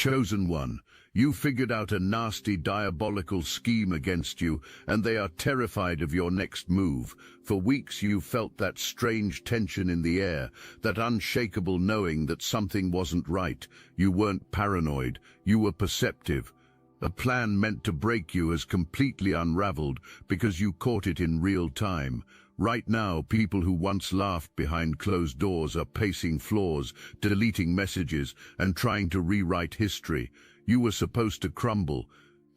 Chosen one, you figured out a nasty diabolical scheme against you, and they are terrified of your next move. For weeks you felt that strange tension in the air, that unshakable knowing that something wasn't right. You weren't paranoid, you were perceptive. A plan meant to break you has completely unraveled because you caught it in real time. Right now, people who once laughed behind closed doors are pacing floors, deleting messages, and trying to rewrite history. You were supposed to crumble.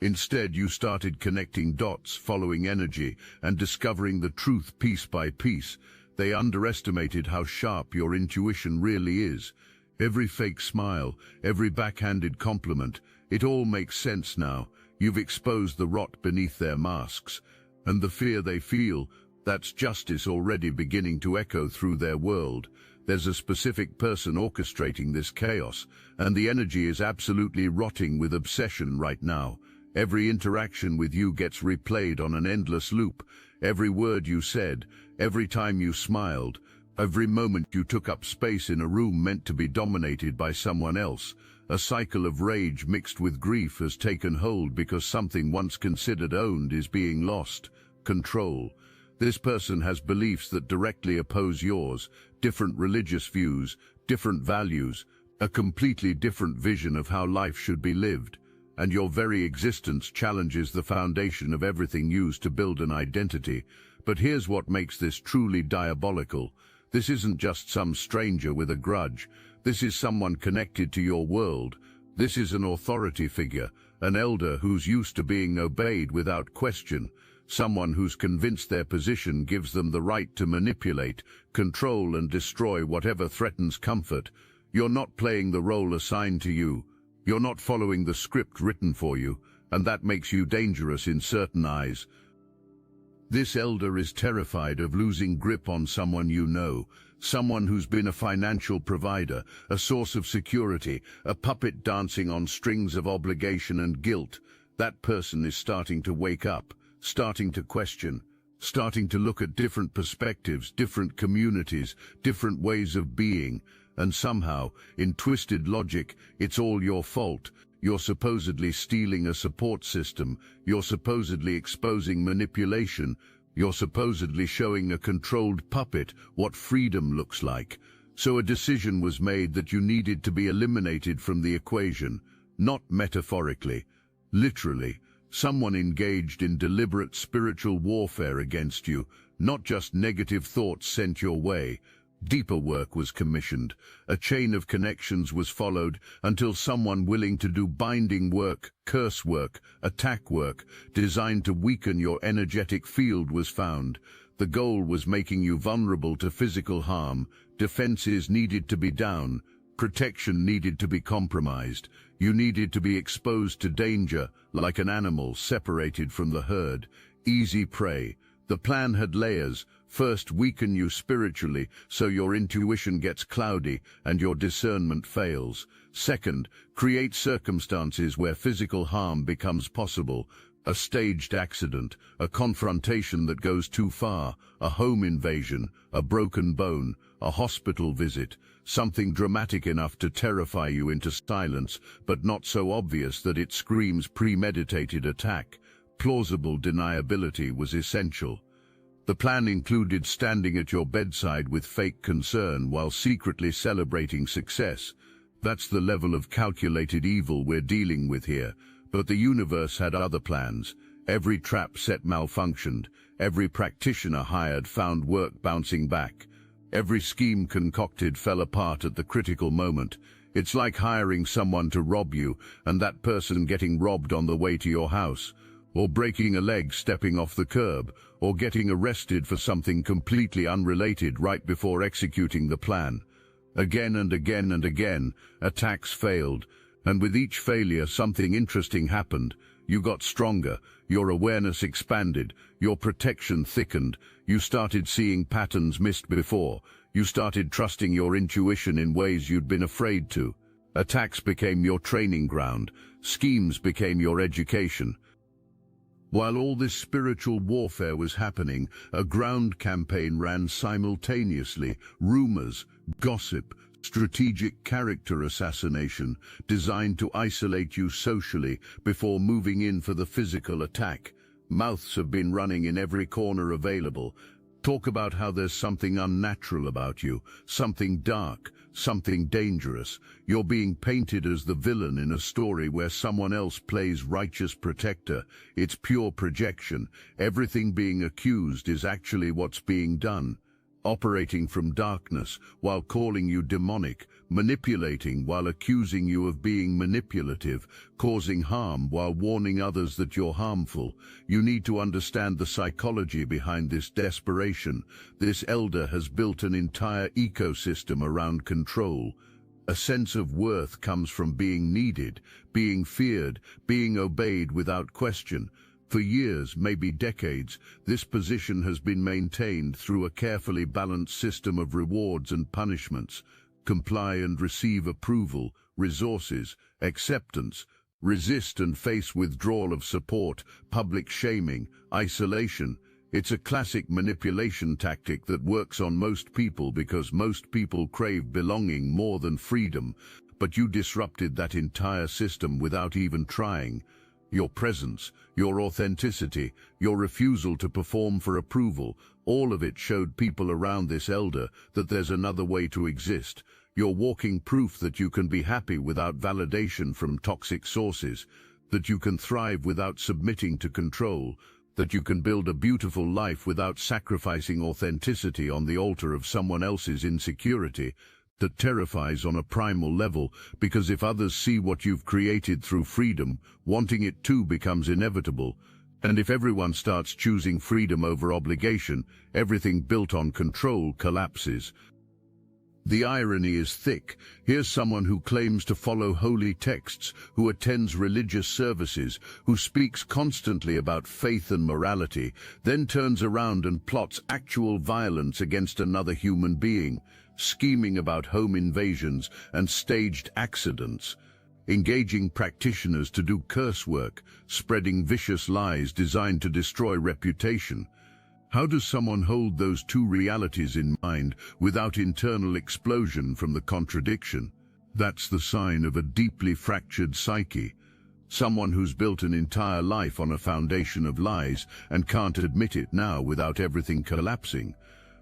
Instead, you started connecting dots, following energy, and discovering the truth piece by piece. They underestimated how sharp your intuition really is. Every fake smile, every backhanded compliment, it all makes sense now. You've exposed the rot beneath their masks. And the fear they feel, that's justice already beginning to echo through their world. There's a specific person orchestrating this chaos, and the energy is absolutely rotting with obsession right now. Every interaction with you gets replayed on an endless loop. Every word you said, every time you smiled, every moment you took up space in a room meant to be dominated by someone else. A cycle of rage mixed with grief has taken hold because something once considered owned is being lost. Control. This person has beliefs that directly oppose yours, different religious views, different values, a completely different vision of how life should be lived, and your very existence challenges the foundation of everything used to build an identity. But here's what makes this truly diabolical. This isn't just some stranger with a grudge. This is someone connected to your world. This is an authority figure, an elder who's used to being obeyed without question. Someone who's convinced their position gives them the right to manipulate, control and destroy whatever threatens comfort. You're not playing the role assigned to you. You're not following the script written for you, and that makes you dangerous in certain eyes. This elder is terrified of losing grip on someone you know, someone who's been a financial provider, a source of security, a puppet dancing on strings of obligation and guilt. That person is starting to wake up, starting to question, starting to look at different perspectives, different communities, different ways of being, and somehow, in twisted logic, it's all your fault. You're supposedly stealing a support system, you're supposedly exposing manipulation, you're supposedly showing a controlled puppet what freedom looks like. So a decision was made that you needed to be eliminated from the equation, not metaphorically, literally. Someone engaged in deliberate spiritual warfare against you, not just negative thoughts sent your way. Deeper work was commissioned. A chain of connections was followed until someone willing to do binding work, curse work, attack work, designed to weaken your energetic field was found. The goal was making you vulnerable to physical harm. Defenses needed to be down. Protection needed to be compromised. You needed to be exposed to danger, like an animal separated from the herd. Easy prey. The plan had layers. First, weaken you spiritually, so your intuition gets cloudy and your discernment fails. Second, create circumstances where physical harm becomes possible. A staged accident, a confrontation that goes too far, a home invasion, a broken bone, a hospital visit, something dramatic enough to terrify you into silence, but not so obvious that it screams premeditated attack. Plausible deniability was essential. The plan included standing at your bedside with fake concern while secretly celebrating success. That's the level of calculated evil we're dealing with here. But the universe had other plans. Every trap set malfunctioned. Every practitioner hired found work bouncing back. Every scheme concocted fell apart at the critical moment. It's like hiring someone to rob you, and that person getting robbed on the way to your house, or breaking a leg stepping off the curb, or getting arrested for something completely unrelated right before executing the plan. Again and again and again, attacks failed. And with each failure, something interesting happened. You got stronger, your awareness expanded, your protection thickened, you started seeing patterns missed before, you started trusting your intuition in ways you'd been afraid to. Attacks became your training ground, schemes became your education. While all this spiritual warfare was happening, a ground campaign ran simultaneously. Rumors, gossip, Strategic character assassination, designed to isolate you socially before moving in for the physical attack. Mouths have been running in every corner available. Talk about how there's something unnatural about you, something dark, something dangerous. You're being painted as the villain in a story where someone else plays righteous protector. It's pure projection. Everything being accused is actually what's being done. Operating from darkness while calling you demonic, manipulating while accusing you of being manipulative, causing harm while warning others that you're harmful. You need to understand the psychology behind this desperation. This elder has built an entire ecosystem around control. A sense of worth comes from being needed, being feared, being obeyed without question. For years, maybe decades, this position has been maintained through a carefully balanced system of rewards and punishments. Comply and receive approval, resources, acceptance. Resist and face withdrawal of support, public shaming, isolation. It's a classic manipulation tactic that works on most people because most people crave belonging more than freedom. But you disrupted that entire system without even trying. Your presence, your authenticity, your refusal to perform for approval, all of it showed people around this elder that there's another way to exist. You're walking proof that you can be happy without validation from toxic sources, that you can thrive without submitting to control, that you can build a beautiful life without sacrificing authenticity on the altar of someone else's insecurity. That terrifies on a primal level, because if others see what you've created through freedom, wanting it too becomes inevitable. And if everyone starts choosing freedom over obligation, everything built on control collapses. The irony is thick. Here's someone who claims to follow holy texts, who attends religious services, who speaks constantly about faith and morality, then turns around and plots actual violence against another human being, scheming about home invasions and staged accidents, engaging practitioners to do curse work, spreading vicious lies designed to destroy reputation. How does someone hold those two realities in mind without internal explosion from the contradiction? That's the sign of a deeply fractured psyche. Someone who's built an entire life on a foundation of lies and can't admit it now without everything collapsing.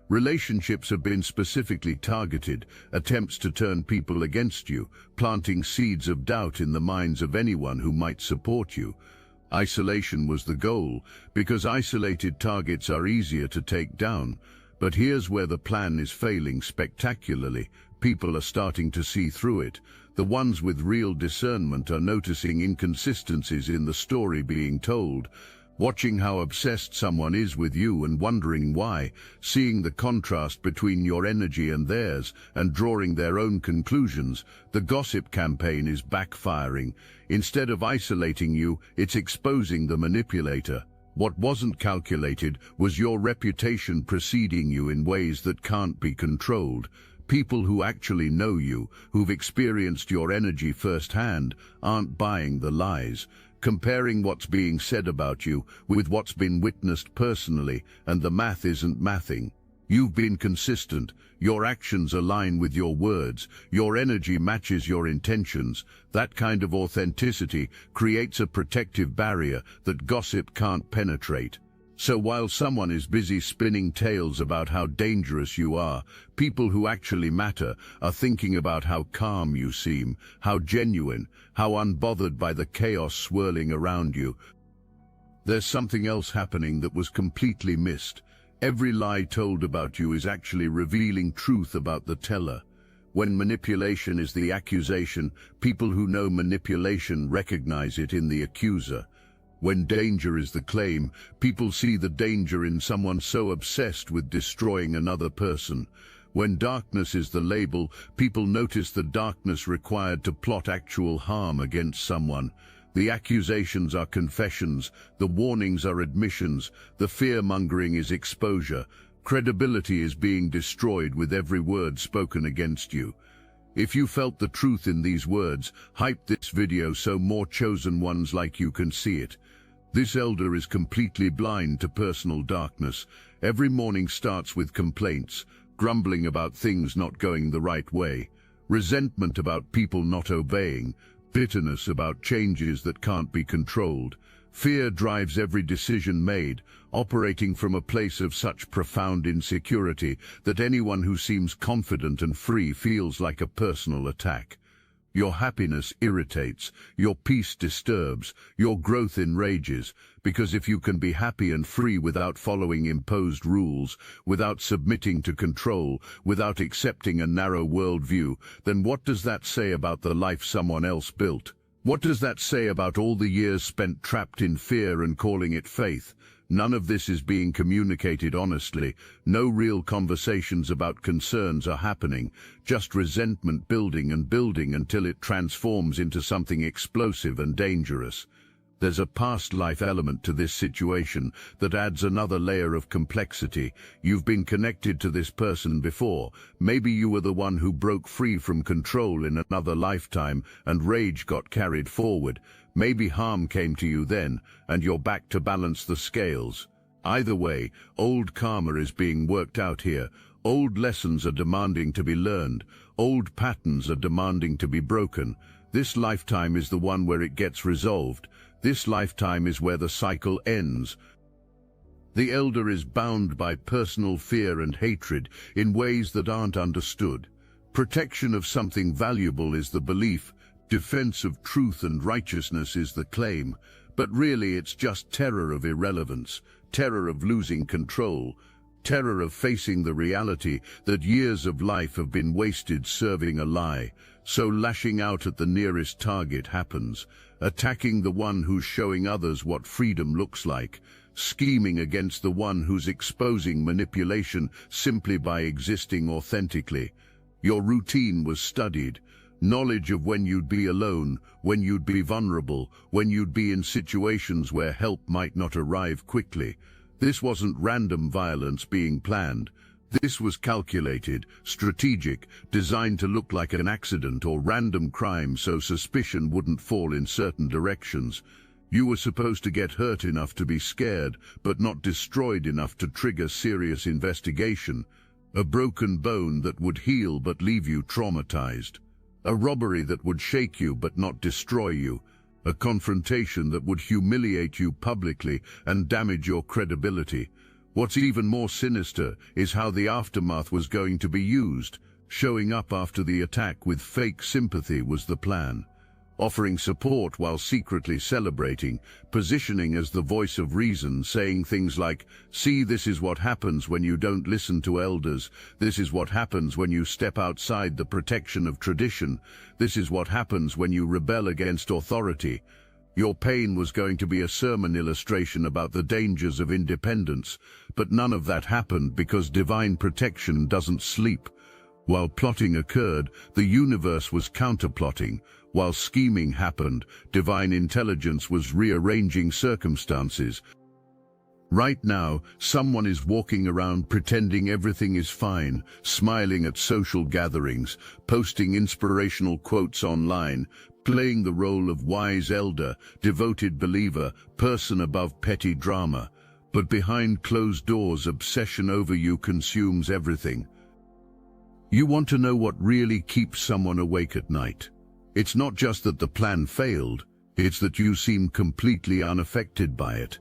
Relationships have been specifically targeted, attempts to turn people against you, planting seeds of doubt in the minds of anyone who might support you. Isolation was the goal, because isolated targets are easier to take down. But here's where the plan is failing spectacularly. People are starting to see through it. The ones with real discernment are noticing inconsistencies in the story being told, watching how obsessed someone is with you and wondering why, seeing the contrast between your energy and theirs, and drawing their own conclusions. The gossip campaign is backfiring. Instead of isolating you, it's exposing the manipulator. What wasn't calculated was your reputation preceding you in ways that can't be controlled. People who actually know you, who've experienced your energy firsthand, aren't buying the lies. Comparing what's being said about you with what's been witnessed personally, and the math isn't mathing. You've been consistent, your actions align with your words, your energy matches your intentions. That kind of authenticity creates a protective barrier that gossip can't penetrate. So while someone is busy spinning tales about how dangerous you are, people who actually matter are thinking about how calm you seem, how genuine, how unbothered by the chaos swirling around you. There's something else happening that was completely missed. Every lie told about you is actually revealing truth about the teller. When manipulation is the accusation, people who know manipulation recognize it in the accuser. When danger is the claim, people see the danger in someone so obsessed with destroying another person. When darkness is the label, people notice the darkness required to plot actual harm against someone. The accusations are confessions, the warnings are admissions, the fear-mongering is exposure. Credibility is being destroyed with every word spoken against you. If you felt the truth in these words, hype this video so more chosen ones like you can see it. This elder is completely blind to personal darkness. Every morning starts with complaints, grumbling about things not going the right way. resentment about people not obeying, bitterness about changes that can't be controlled. Fear drives every decision made, operating from a place of such profound insecurity that anyone who seems confident and free feels like a personal attack. Your happiness irritates, your peace disturbs, your growth enrages, because if you can be happy and free without following imposed rules, without submitting to control, without accepting a narrow worldview, then what does that say about the life someone else built? What does that say about all the years spent trapped in fear and calling it faith? None of this is being communicated honestly. No real conversations about concerns are happening, just resentment building and building until it transforms into something explosive and dangerous. There's a past life element to this situation that adds another layer of complexity. You've been connected to this person before. Maybe you were the one who broke free from control in another lifetime and rage got carried forward. Maybe harm came to you then, and you're back to balance the scales. Either way, old karma is being worked out here. Old lessons are demanding to be learned. Old patterns are demanding to be broken. This lifetime is the one where it gets resolved. This lifetime is where the cycle ends. The elder is bound by personal fear and hatred in ways that aren't understood. Protection of something valuable is the belief. Defense of truth and righteousness is the claim. But really it's just terror of irrelevance, terror of losing control, terror of facing the reality that years of life have been wasted serving a lie. So lashing out at the nearest target happens, attacking the one who's showing others what freedom looks like, scheming against the one who's exposing manipulation simply by existing authentically. Your routine was studied. Knowledge of when you'd be alone, when you'd be vulnerable, when you'd be in situations where help might not arrive quickly. This wasn't random violence being planned. This was calculated, strategic, designed to look like an accident or random crime so suspicion wouldn't fall in certain directions. You were supposed to get hurt enough to be scared, but not destroyed enough to trigger serious investigation. A broken bone that would heal but leave you traumatized. A robbery that would shake you but not destroy you. A confrontation that would humiliate you publicly and damage your credibility. What's even more sinister is how the aftermath was going to be used. Showing up after the attack with fake sympathy was the plan. Offering support while secretly celebrating, positioning as the voice of reason, saying things like, "See, this is what happens when you don't listen to elders. This is what happens when you step outside the protection of tradition. This is what happens when you rebel against authority." Your pain was going to be a sermon illustration about the dangers of independence, but none of that happened because divine protection doesn't sleep. While plotting occurred, the universe was counterplotting. While scheming happened, divine intelligence was rearranging circumstances. Right now, someone is walking around pretending everything is fine, smiling at social gatherings, posting inspirational quotes online, playing the role of wise elder, devoted believer, person above petty drama. But behind closed doors, obsession over you consumes everything. You want to know what really keeps someone awake at night. It's not just that the plan failed, it's that you seem completely unaffected by it.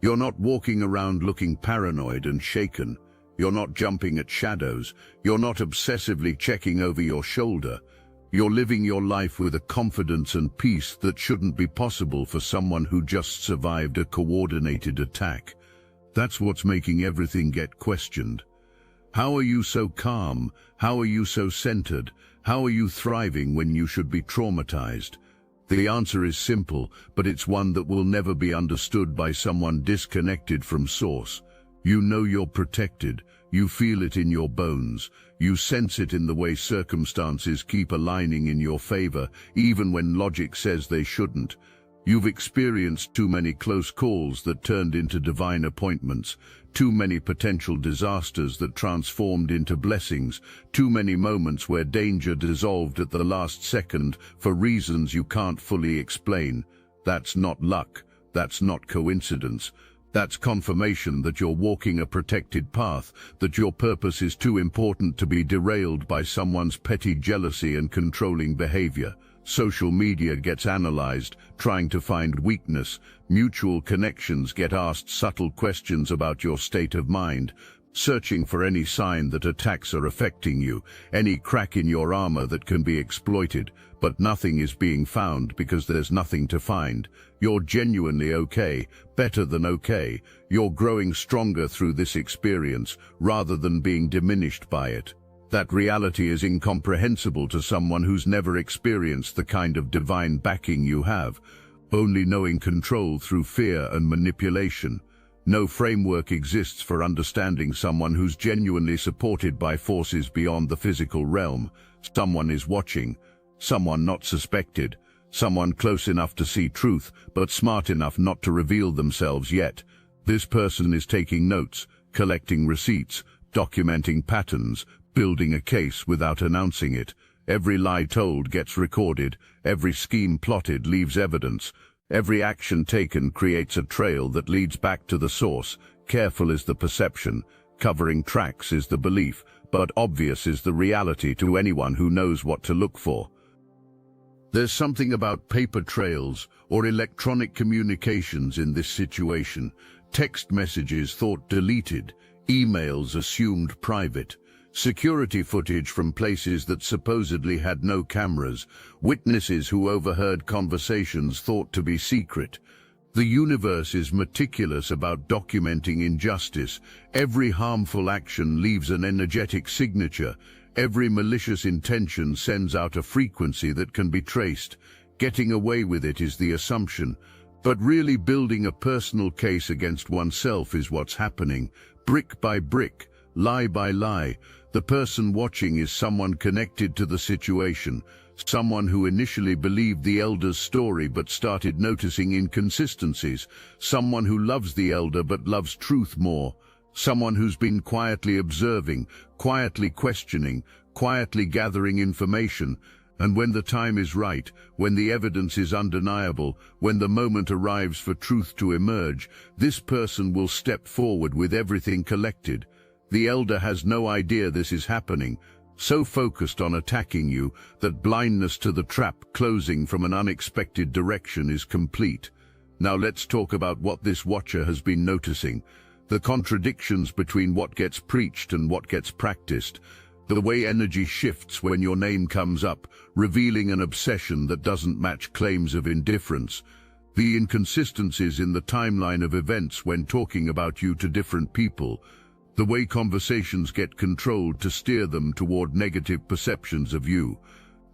You're not walking around looking paranoid and shaken. You're not jumping at shadows. You're not obsessively checking over your shoulder. You're living your life with a confidence and peace that shouldn't be possible for someone who just survived a coordinated attack. That's what's making everything get questioned. How are you so calm? How are you so centered? How are you thriving when you should be traumatized? The answer is simple, but it's one that will never be understood by someone disconnected from source. You know you're protected. You feel it in your bones. You sense it in the way circumstances keep aligning in your favor, even when logic says they shouldn't. You've experienced too many close calls that turned into divine appointments, too many potential disasters that transformed into blessings, too many moments where danger dissolved at the last second for reasons you can't fully explain. That's not luck. That's not coincidence. That's confirmation that you're walking a protected path, that your purpose is too important to be derailed by someone's petty jealousy and controlling behavior. Social media gets analyzed, trying to find weakness. Mutual connections get asked subtle questions about your state of mind, searching for any sign that attacks are affecting you, any crack in your armor that can be exploited. But nothing is being found because there's nothing to find. You're genuinely okay, better than okay. You're growing stronger through this experience, rather than being diminished by it. That reality is incomprehensible to someone who's never experienced the kind of divine backing you have, only knowing control through fear and manipulation. No framework exists for understanding someone who's genuinely supported by forces beyond the physical realm. Someone is watching, someone not suspected, someone close enough to see truth, but smart enough not to reveal themselves yet. This person is taking notes, collecting receipts, documenting patterns, building a case without announcing it. Every lie told gets recorded, every scheme plotted leaves evidence, every action taken creates a trail that leads back to the source. Careful is the perception, covering tracks is the belief, but obvious is the reality to anyone who knows what to look for. There's something about paper trails or electronic communications in this situation. Text messages thought deleted, emails assumed private, security footage from places that supposedly had no cameras, witnesses who overheard conversations thought to be secret. The universe is meticulous about documenting injustice. Every harmful action leaves an energetic signature. Every malicious intention sends out a frequency that can be traced. Getting away with it is the assumption, but really building a personal case against oneself is what's happening. Brick by brick, lie by lie. The person watching is someone connected to the situation, someone who initially believed the elder's story but started noticing inconsistencies, someone who loves the elder but loves truth more, someone who's been quietly observing, quietly questioning, quietly gathering information. And when the time is right, when the evidence is undeniable, when the moment arrives for truth to emerge, this person will step forward with everything collected. The elder has no idea this is happening, so focused on attacking you that blindness to the trap closing from an unexpected direction is complete. Now let's talk about what this watcher has been noticing. The contradictions between what gets preached and what gets practiced. The way energy shifts when your name comes up, revealing an obsession that doesn't match claims of indifference. The inconsistencies in the timeline of events when talking about you to different people. The way conversations get controlled to steer them toward negative perceptions of you.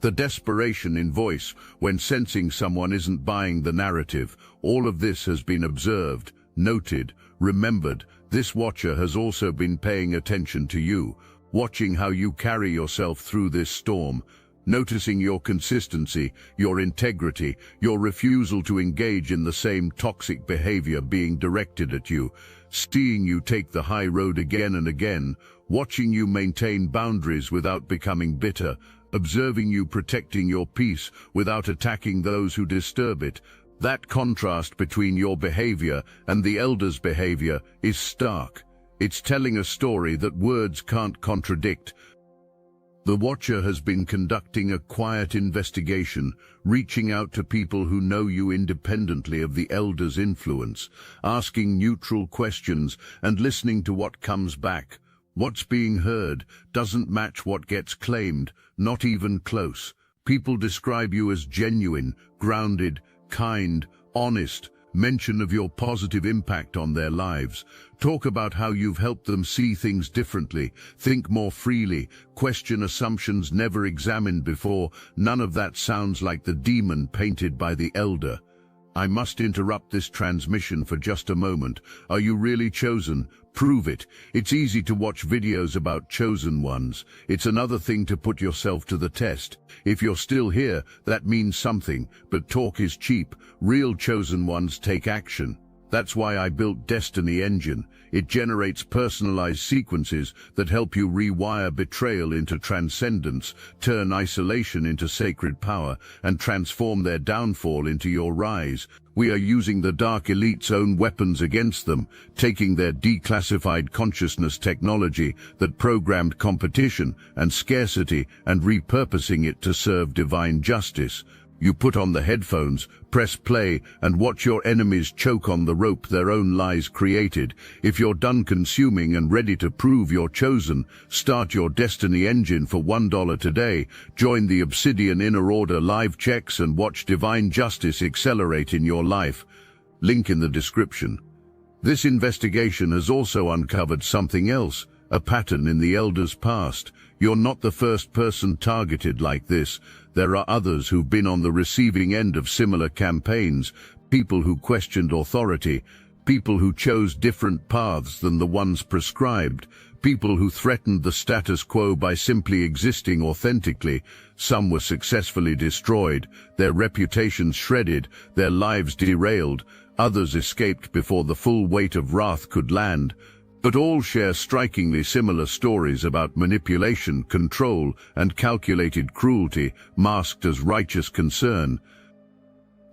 The desperation in voice when sensing someone isn't buying the narrative. All of this has been observed, noted, remembered. This watcher has also been paying attention to you, watching how you carry yourself through this storm, noticing your consistency, your integrity, your refusal to engage in the same toxic behavior being directed at you, seeing you take the high road again and again, watching you maintain boundaries without becoming bitter, observing you protecting your peace without attacking those who disturb it. That contrast between your behavior and the elder's behavior is stark. It's telling a story that words can't contradict. The watcher has been conducting a quiet investigation, reaching out to people who know you independently of the elder's influence, asking neutral questions and listening to what comes back. What's being heard doesn't match what gets claimed, not even close. People describe you as genuine, grounded, kind, honest. Mention of your positive impact on their lives. Talk about how you've helped them see things differently, think more freely, question assumptions never examined before. None of that sounds like the demon painted by the elder. I must interrupt this transmission for just a moment. Are you really chosen? Prove it. It's easy to watch videos about chosen ones. It's another thing to put yourself to the test. If you're still here, that means something, but talk is cheap. Real chosen ones take action. That's why I built Destiny Engine. It generates personalized sequences that help you rewire betrayal into transcendence, turn isolation into sacred power, and transform their downfall into your rise. We are using the Dark Elite's own weapons against them, taking their declassified consciousness technology that programmed competition and scarcity and repurposing it to serve divine justice. You put on the headphones, press play, and watch your enemies choke on the rope their own lies created. If you're done consuming and ready to prove you're chosen, start your Destiny Engine for $1 today. Join the Obsidian Inner Order live checks and watch divine justice accelerate in your life. Link in the description. This investigation has also uncovered something else, a pattern in the Elders' past. You're not the first person targeted like this. There are others who've been on the receiving end of similar campaigns, people who questioned authority, people who chose different paths than the ones prescribed, people who threatened the status quo by simply existing authentically. Some were successfully destroyed, their reputations shredded, their lives derailed. Others escaped before the full weight of wrath could land. But all share strikingly similar stories about manipulation, control, and calculated cruelty masked as righteous concern.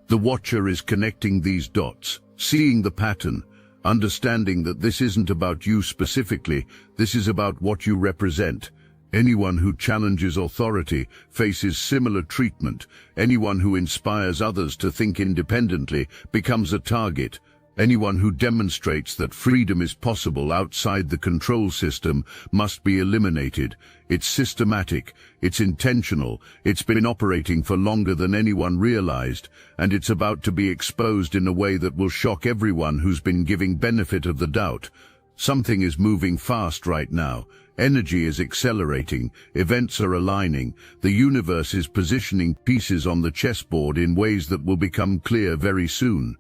The Watcher is connecting these dots, seeing the pattern, understanding that this isn't about you specifically, this is about what you represent. Anyone who challenges authority faces similar treatment. Anyone who inspires others to think independently becomes a target. Anyone who demonstrates that freedom is possible outside the control system must be eliminated. It's systematic, it's intentional, it's been operating for longer than anyone realized, and it's about to be exposed in a way that will shock everyone who's been giving benefit of the doubt. Something is moving fast right now. Energy is accelerating, events are aligning, the universe is positioning pieces on the chessboard in ways that will become clear very soon.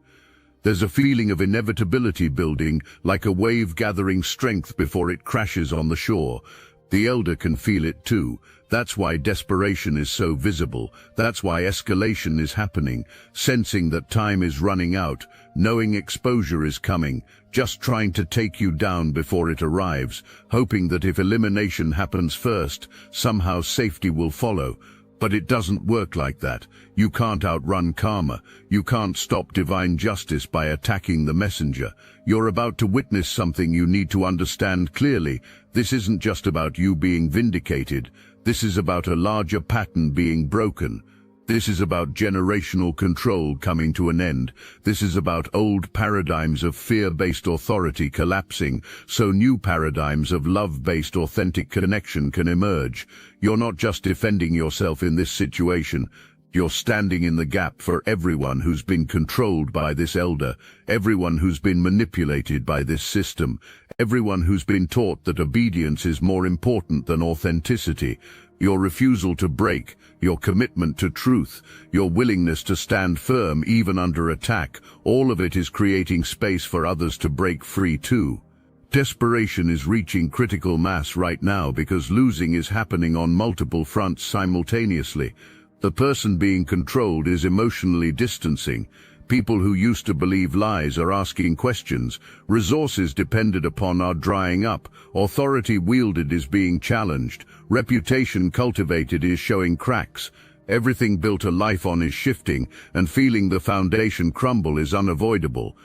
There's a feeling of inevitability building, like a wave gathering strength before it crashes on the shore. The Elder can feel it too. That's why desperation is so visible. That's why escalation is happening, sensing that time is running out, knowing exposure is coming, just trying to take you down before it arrives, hoping that if elimination happens first, somehow safety will follow. But it doesn't work like that. You can't outrun karma. You can't stop divine justice by attacking the messenger. You're about to witness something you need to understand clearly. This isn't just about you being vindicated. This is about a larger pattern being broken. This is about generational control coming to an end. This is about old paradigms of fear-based authority collapsing, so new paradigms of love-based authentic connection can emerge. You're not just defending yourself in this situation. You're standing in the gap for everyone who's been controlled by this Elder, everyone who's been manipulated by this system, everyone who's been taught that obedience is more important than authenticity. Your refusal to break, your commitment to truth, your willingness to stand firm even under attack, all of it is creating space for others to break free too. Desperation is reaching critical mass right now because losing is happening on multiple fronts simultaneously. The person being controlled is emotionally distancing. People who used to believe lies are asking questions. Resources depended upon are drying up. Authority wielded is being challenged. Reputation cultivated is showing cracks. Everything built a life on is shifting, and feeling the foundation crumble is unavoidable.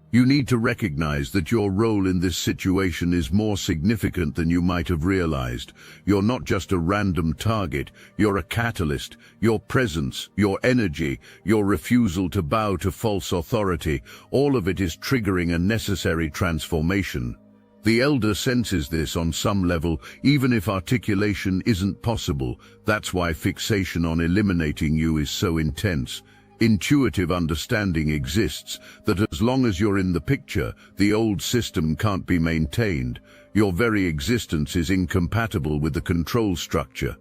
You need to recognize that your role in this situation is more significant than you might have realized. You're not just a random target, you're a catalyst. Your presence, your energy, your refusal to bow to false authority, all of it is triggering a necessary transformation. The Elder senses this on some level, even if articulation isn't possible. That's why fixation on eliminating you is so intense. Intuitive understanding exists that as long as you're in the picture, the old system can't be maintained. Your very existence is incompatible with the control structure.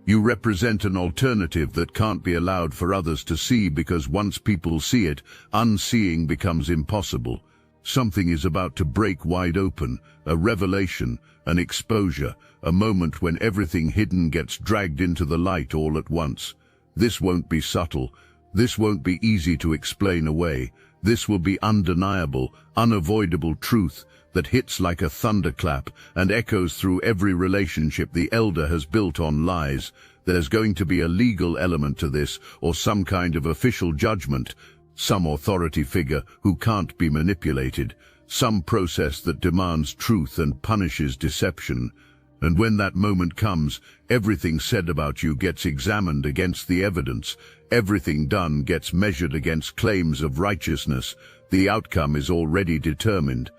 You represent an alternative that can't be allowed for others to see because once people see it, unseeing becomes impossible. Something is about to break wide open, a revelation, an exposure, a moment when everything hidden gets dragged into the light all at once. This won't be subtle. This won't be easy to explain away. This will be undeniable, unavoidable truth that hits like a thunderclap and echoes through every relationship the elder has built on lies. There's going to be a legal element to this, or some kind of official judgment, some authority figure who can't be manipulated, some process that demands truth and punishes deception. And when that moment comes, everything said about you gets examined against the evidence. Everything done gets measured against claims of righteousness. The outcome is already determined.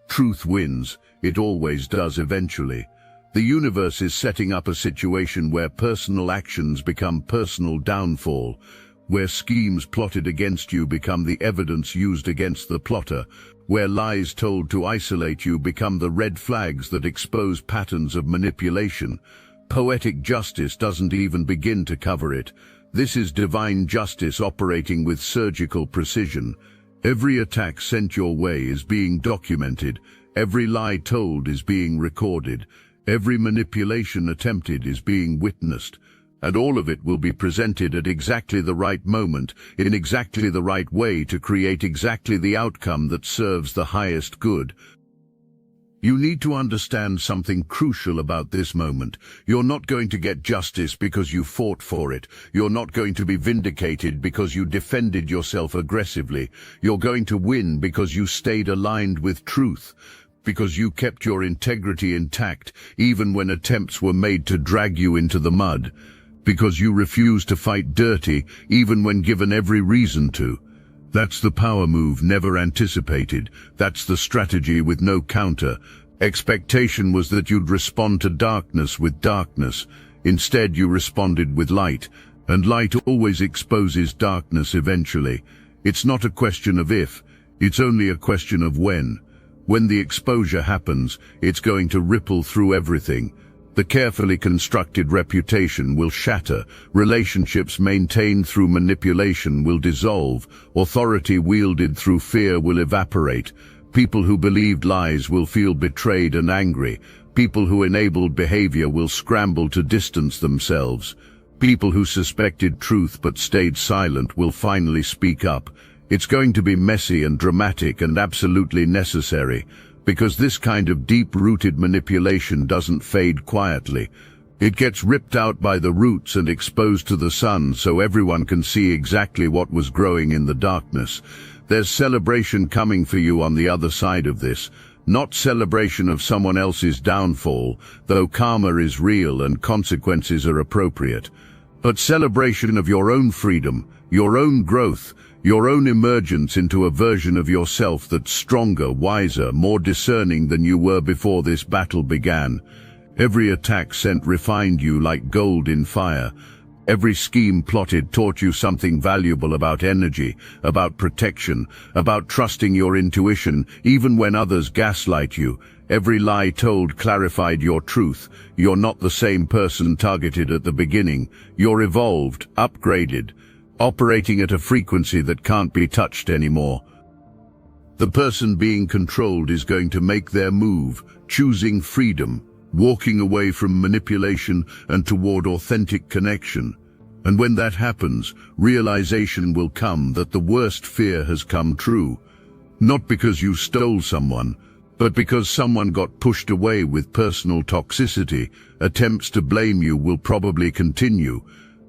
Truth wins. It always does eventually. The universe is setting up a situation where personal actions become personal downfall, where schemes plotted against you become the evidence used against the plotter, where lies told to isolate you become the red flags that expose patterns of manipulation. Poetic justice doesn't even begin to cover it. This is divine justice operating with surgical precision. Every attack sent your way is being documented. Every lie told is being recorded. Every manipulation attempted is being witnessed. And all of it will be presented at exactly the right moment, in exactly the right way to create exactly the outcome that serves the highest good. You need to understand something crucial about this moment. You're not going to get justice because you fought for it. You're not going to be vindicated because you defended yourself aggressively. You're going to win because you stayed aligned with truth, because you kept your integrity intact even when attempts were made to drag you into the mud, because you refused to fight dirty even when given every reason to. That's the power move never anticipated. That's the strategy with no counter. Expectation was that you'd respond to darkness with darkness. Instead, you responded with light, and light always exposes darkness eventually. It's not a question of if, it's only a question of when. When the exposure happens, it's going to ripple through everything. The carefully constructed reputation will shatter, relationships maintained through manipulation will dissolve, authority wielded through fear will evaporate, people who believed lies will feel betrayed and angry, people who enabled behavior will scramble to distance themselves, people who suspected truth but stayed silent will finally speak up. It's going to be messy and dramatic and absolutely necessary, because this kind of deep-rooted manipulation doesn't fade quietly. It gets ripped out by the roots and exposed to the sun so everyone can see exactly what was growing in the darkness. There's celebration coming for you on the other side of this, not celebration of someone else's downfall, though karma is real and consequences are appropriate, but celebration of your own freedom, your own growth, your own emergence into a version of yourself that's stronger, wiser, more discerning than you were before this battle began. Every attack sent refined you like gold in fire. Every scheme plotted taught you something valuable about energy, about protection, about trusting your intuition, even when others gaslight you. Every lie told clarified your truth. You're not the same person targeted at the beginning. You're evolved, upgraded, operating at a frequency that can't be touched anymore. The person being controlled is going to make their move, choosing freedom, walking away from manipulation and toward authentic connection. And when that happens, realization will come that the worst fear has come true. Not because you stole someone, but because someone got pushed away with personal toxicity. Attempts to blame you will probably continue.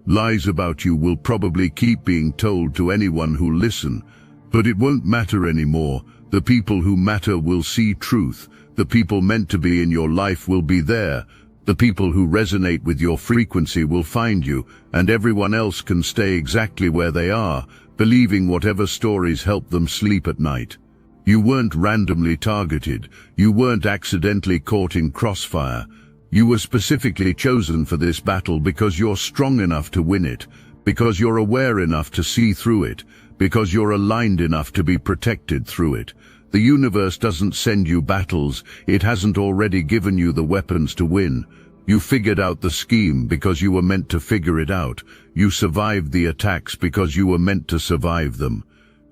Lies about you will probably keep being told to anyone who listen, but it won't matter anymore. The people who matter will see truth. The people meant to be in your life will be there. The people who resonate with your frequency will find you, and everyone else can stay exactly where they are, believing whatever stories help them sleep at night. You weren't randomly targeted. You weren't accidentally caught in crossfire. You were specifically chosen for this battle because you're strong enough to win it, because you're aware enough to see through it, because you're aligned enough to be protected through it. The universe doesn't send you battles. It hasn't already given you the weapons to win. You figured out the scheme because you were meant to figure it out. You survived the attacks because you were meant to survive them.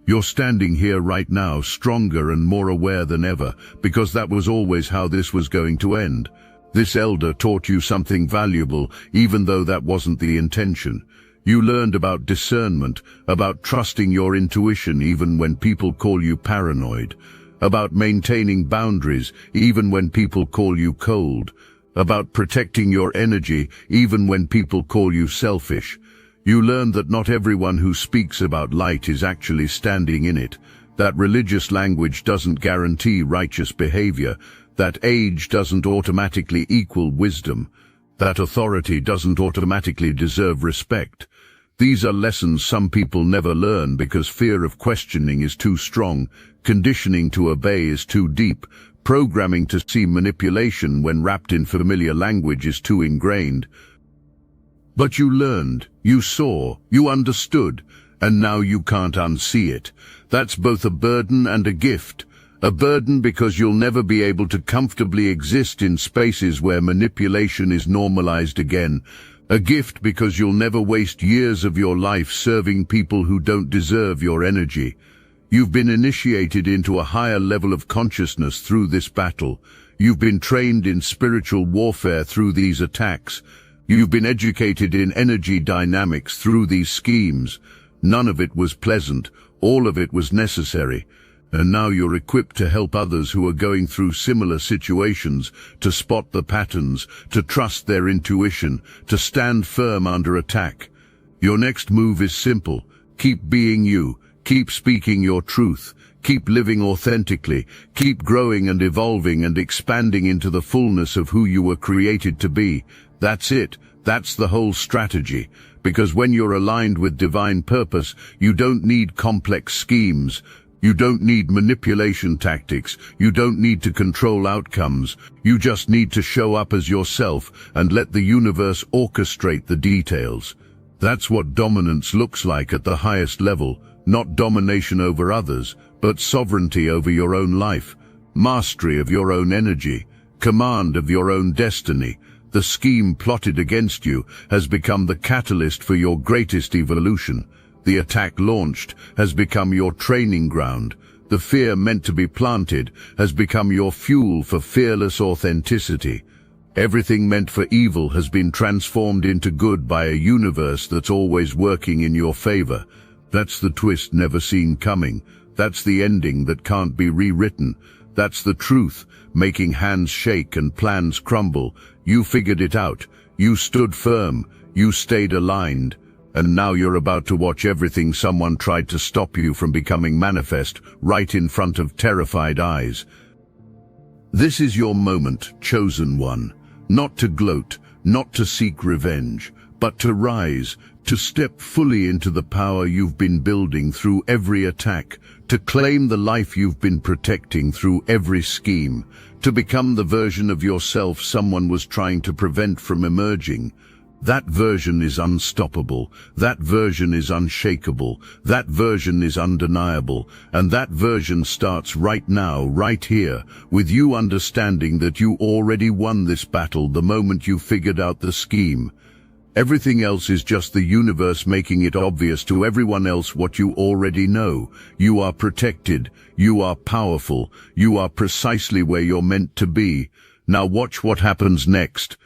You're standing here right now, stronger and more aware than ever, because that was always how this was going to end. This elder taught you something valuable, even though that wasn't the intention. You learned about discernment, about trusting your intuition even when people call you paranoid, about maintaining boundaries even when people call you cold, about protecting your energy even when people call you selfish. You learned that not everyone who speaks about light is actually standing in it, that religious language doesn't guarantee righteous behavior, that age doesn't automatically equal wisdom, that authority doesn't automatically deserve respect. These are lessons some people never learn because fear of questioning is too strong, conditioning to obey is too deep, programming to see manipulation when wrapped in familiar language is too ingrained. But you learned, you saw, you understood, and now you can't unsee it. That's both a burden and a gift. A burden because you'll never be able to comfortably exist in spaces where manipulation is normalized again. A gift because you'll never waste years of your life serving people who don't deserve your energy. You've been initiated into a higher level of consciousness through this battle. You've been trained in spiritual warfare through these attacks. You've been educated in energy dynamics through these schemes. None of it was pleasant. All of it was necessary. And now you're equipped to help others who are going through similar situations, to spot the patterns, to trust their intuition, to stand firm under attack. Your next move is simple. Keep being you. Keep speaking your truth. Keep living authentically. Keep growing and evolving and expanding into the fullness of who you were created to be. That's it. That's the whole strategy. Because when you're aligned with divine purpose, you don't need complex schemes. You don't need manipulation tactics. You don't need to control outcomes. You just need to show up as yourself and let the universe orchestrate the details. That's what dominance looks like at the highest level. Not domination over others, but sovereignty over your own life, mastery of your own energy, command of your own destiny. The scheme plotted against you has become the catalyst for your greatest evolution. The attack launched has become your training ground. The fear meant to be planted has become your fuel for fearless authenticity. Everything meant for evil has been transformed into good by a universe that's always working in your favor. That's the twist never seen coming. That's the ending that can't be rewritten. That's the truth, making hands shake and plans crumble. You figured it out. You stood firm. You stayed aligned. And now you're about to watch everything someone tried to stop you from becoming manifest right in front of terrified eyes. This is your moment, chosen one. Not to gloat, not to seek revenge, but to rise, to step fully into the power you've been building through every attack, to claim the life you've been protecting through every scheme, to become the version of yourself someone was trying to prevent from emerging. That version is unstoppable, that version is unshakable, that version is undeniable, and that version starts right now, right here, with you understanding that you already won this battle the moment you figured out the scheme. Everything else is just the universe making it obvious to everyone else what you already know. You are protected, you are powerful, you are precisely where you're meant to be. Now watch what happens next.